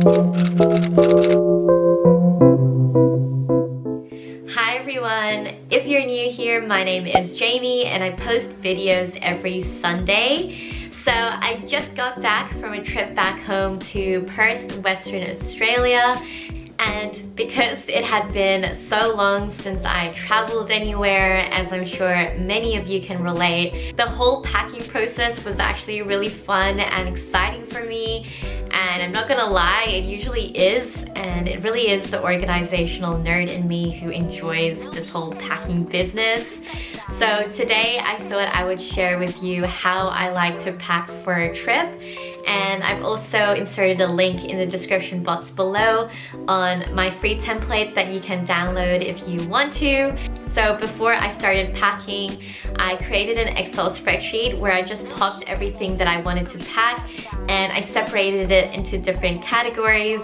Hi everyone, if you're new here, my name is Jamie and I post videos every Sunday. So I just got back from a trip back home to Perth, Western Australia. And because it had been so long since I traveled anywhere, as I'm sure many of you can relate, the whole packing process was actually really fun and exciting for me. And I'm not gonna lie, it usually is, and it really is the organizational nerd in me who enjoys this whole packing business. So today I thought I would share with you how I like to pack for a trip. And I've also inserted a link in the description box below on my free template that you can download if you want to. So before I started packing, I created an Excel spreadsheet where I just popped everything that I wanted to pack and I separated it into different categories.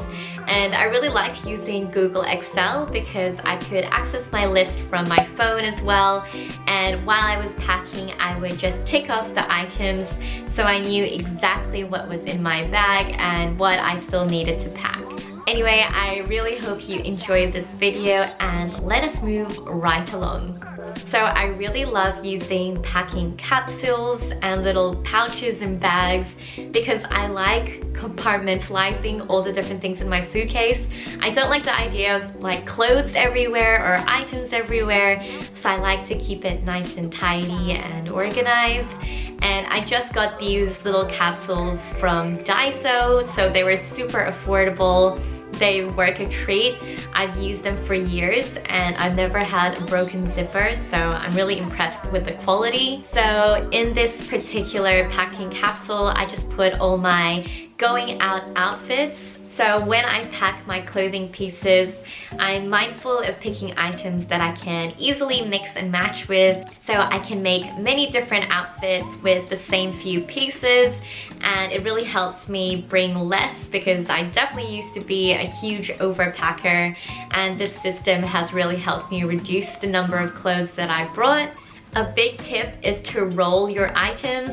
And I really liked using Google Excel because I could access my list from my phone as well. And while I was packing, I would just tick off the items so I knew exactly what was in my bag and what I still needed to pack. Anyway, I really hope you enjoyed this video and let us move right along. So I really love using packing capsules and little pouches and bags because I like compartmentalizing all the different things in my suitcase. I don't like the idea of like clothes everywhere or items everywhere, so I like to keep it nice and tidy and organized. And I just got these little capsules from Daiso, so they were super affordable. They work a treat. I've used them for years and I've never had a broken zipper, so I'm really impressed with the quality. So in this particular packing capsule, I just put all my going out outfits. So when I pack my clothing pieces, I'm mindful of picking items that I can easily mix and match with, so I can make many different outfits with the same few pieces. And it really helps me bring less because I definitely used to be a huge overpacker, and this system has really helped me reduce the number of clothes that I brought. A big tip is to roll your items.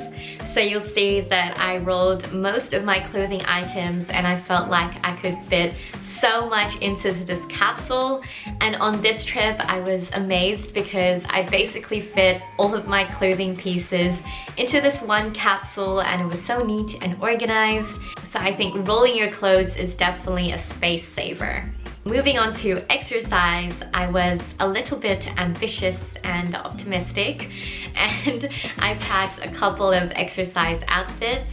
So you'll see that I rolled most of my clothing items and I felt like I could fit so much into this capsule. And on this trip I was amazed because I basically fit all of my clothing pieces into this one capsule and it was so neat and organized. So I think rolling your clothes is definitely a space saver. Moving on to exercise, I was a little bit ambitious and optimistic and I packed a couple of exercise outfits.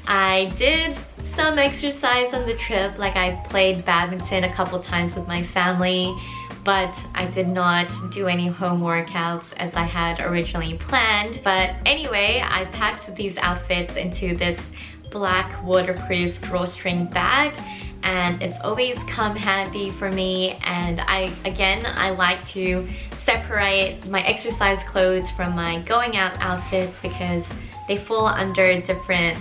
I did some exercise on the trip, like I played badminton a couple times with my family, but I did not do any home workouts as I had originally planned. But anyway, I packed these outfits into this black waterproof drawstring bag, and it's always come handy for me. And I like to separate my exercise clothes from my going out outfits because they fall under different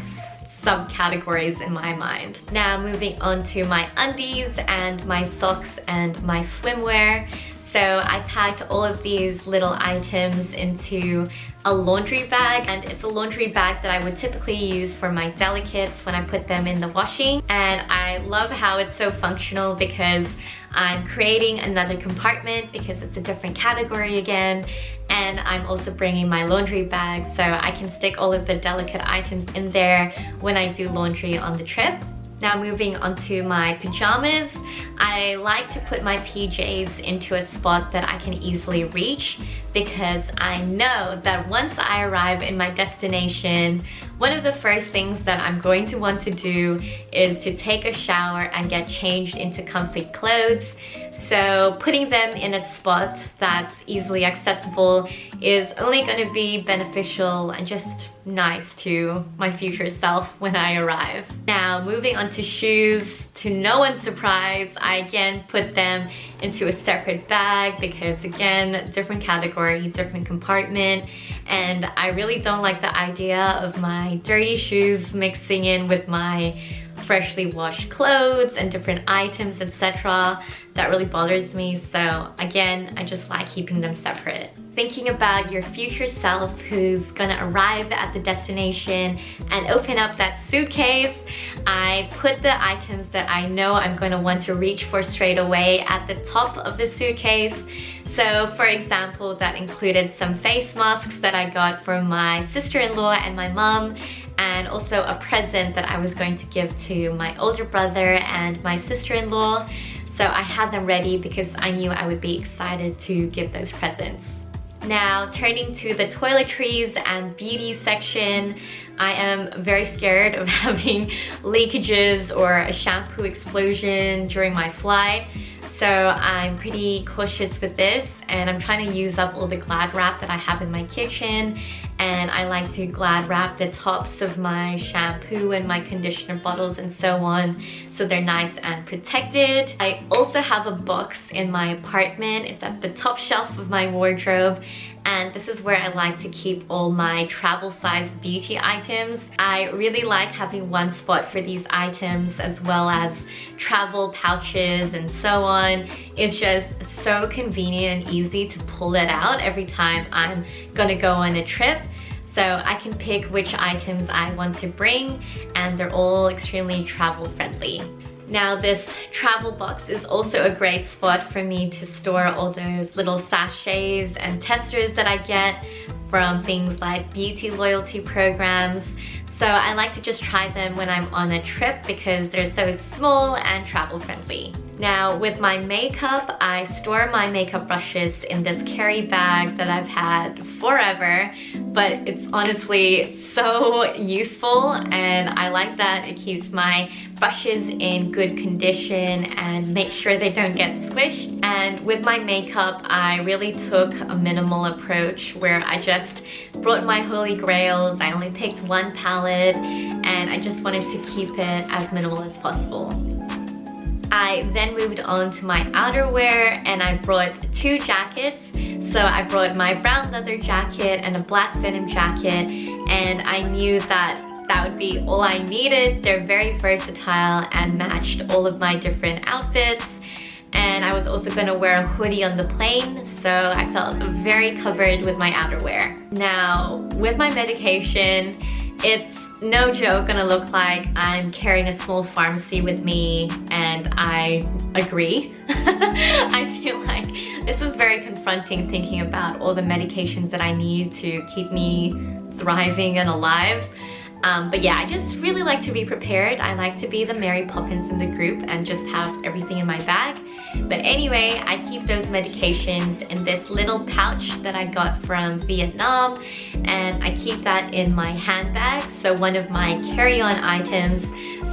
subcategories in my mind. Now moving on to my undies and my socks and my swimwear. So I packed all of these little items into a laundry bag, and it's a laundry bag that I would typically use for my delicates when I put them in the washing. And I love how it's so functional because I'm creating another compartment because it's a different category again, and I'm also bringing my laundry bag so I can stick all of the delicate items in there when I do laundry on the trip. Now moving on to my pajamas, I like to put my PJs into a spot that I can easily reach because I know that once I arrive in my destination, one of the first things that I'm going to want to do is to take a shower and get changed into comfy clothes. So putting them in a spot that's easily accessible is only going to be beneficial and just nice to my future self when I arrive. Now moving on to shoes, to no one's surprise, I again put them into a separate bag because again, different category, different compartment, and I really don't like the idea of my dirty shoes mixing in with my freshly washed clothes and different items, etc. That really bothers me. So again, I just like keeping them separate. Thinking about your future self who's gonna arrive at the destination and open up that suitcase, I put the items that I know I'm gonna want to reach for straight away at the top of the suitcase. So for example, that included some face masks that I got from my sister-in-law and my mom, and also a present that I was going to give to my older brother and my sister-in-law. So I had them ready because I knew I would be excited to give those presents. Now, turning to the toiletries and beauty section, I am very scared of having leakages or a shampoo explosion during my flight. So I'm pretty cautious with this, and I'm trying to use up all the Glad wrap that I have in my kitchen, and I like to Glad wrap the tops of my shampoo and my conditioner bottles and so on, so they're nice and protected. I also have a box in my apartment. It's at the top shelf of my wardrobe, and this is where I like to keep all my travel-sized beauty items. I really like having one spot for these items, as well as travel pouches and so on. It's just so convenient and easy to pull it out every time I'm gonna go on a trip. So I can pick which items I want to bring, and they're all extremely travel friendly. Now, this travel box is also a great spot for me to store all those little sachets and testers that I get from things like beauty loyalty programs. So I like to just try them when I'm on a trip because they're so small and travel friendly. Now, with my makeup, I store my makeup brushes in this carry bag that I've had forever, but it's honestly so useful, and I like that it keeps my brushes in good condition and make sure they don't get squished. And with my makeup, I really took a minimal approach where I just brought my holy grails. I only picked one palette, and I just wanted to keep it as minimal as possible. I then moved on to my outerwear, and I brought two jackets. So I brought my brown leather jacket and a black denim jacket, and I knew that that would be all I needed. They're very versatile and matched all of my different outfits. And I was also gonna wear a hoodie on the plane, so I felt very covered with my outerwear. Now, with my medication, it's no joke gonna look like I'm carrying a small pharmacy with me, and I agree. I feel like this was very confronting, thinking about all the medications that I need to keep me thriving and alive. But yeah, I just really like to be prepared. I like to be the Mary Poppins in the group and just have everything in my bag. But anyway, I keep those medications in this little pouch that I got from Vietnam, and I keep that in my handbag, so one of my carry-on items,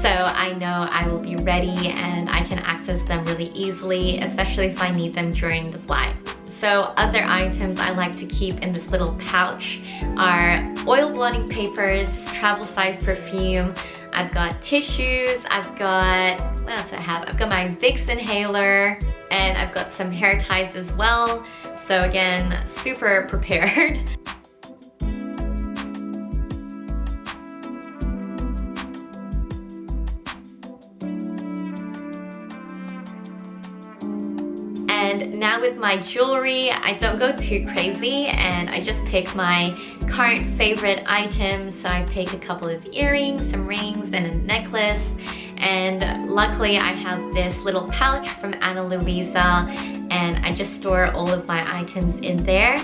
so I know I will be ready and I can access them really easily, especially if I need them during the flight. So other items I like to keep in this little pouch are oil blotting papers, travel size perfume, I've got tissues, I've got, what else I have? I've got my Vicks inhaler, and I've got some hair ties as well. So again, super prepared. And now with my jewelry, I don't go too crazy, and I just pick my current favorite items. So I pick a couple of earrings, some rings, and a necklace. And luckily I have this little pouch from Ana Luisa, and I just store all of my items in there.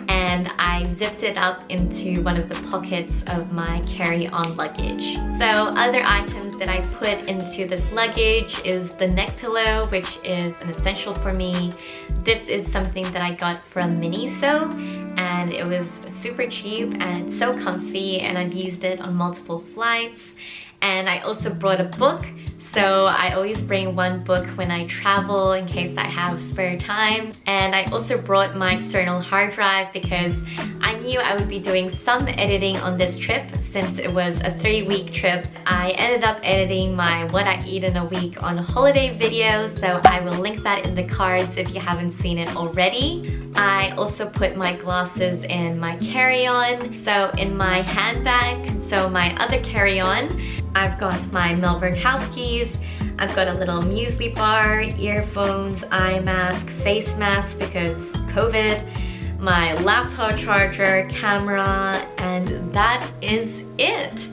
And I zipped it up into one of the pockets of my carry-on luggage. So other items that I put into this luggage is the neck pillow, which is an essential for me. This is something that I got from Miniso, and it was super cheap and it's so comfy, and I've used it on multiple flights. And I also brought a book. So I always bring one book when I travel in case I have spare time. And I also brought my external hard drive because I knew I would be doing some editing on this trip since it was a 3-week trip. I ended up editing my what I eat in a week on holiday video, so I will link that in the cards if you haven't seen it already. I also put my glasses in my carry-on, so in my handbag, so my other carry-on, I've got my Melbourne house keys, I've got a little muesli bar, earphones, eye mask, face mask because COVID, my laptop charger, camera, and that is it.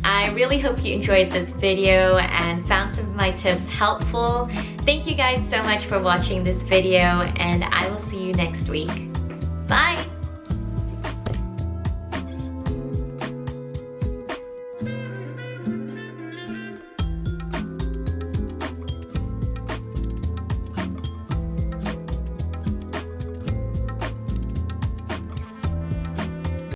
I really hope you enjoyed this video and found some of my tips helpful. Thank you guys so much for watching this video, and I will see you next week.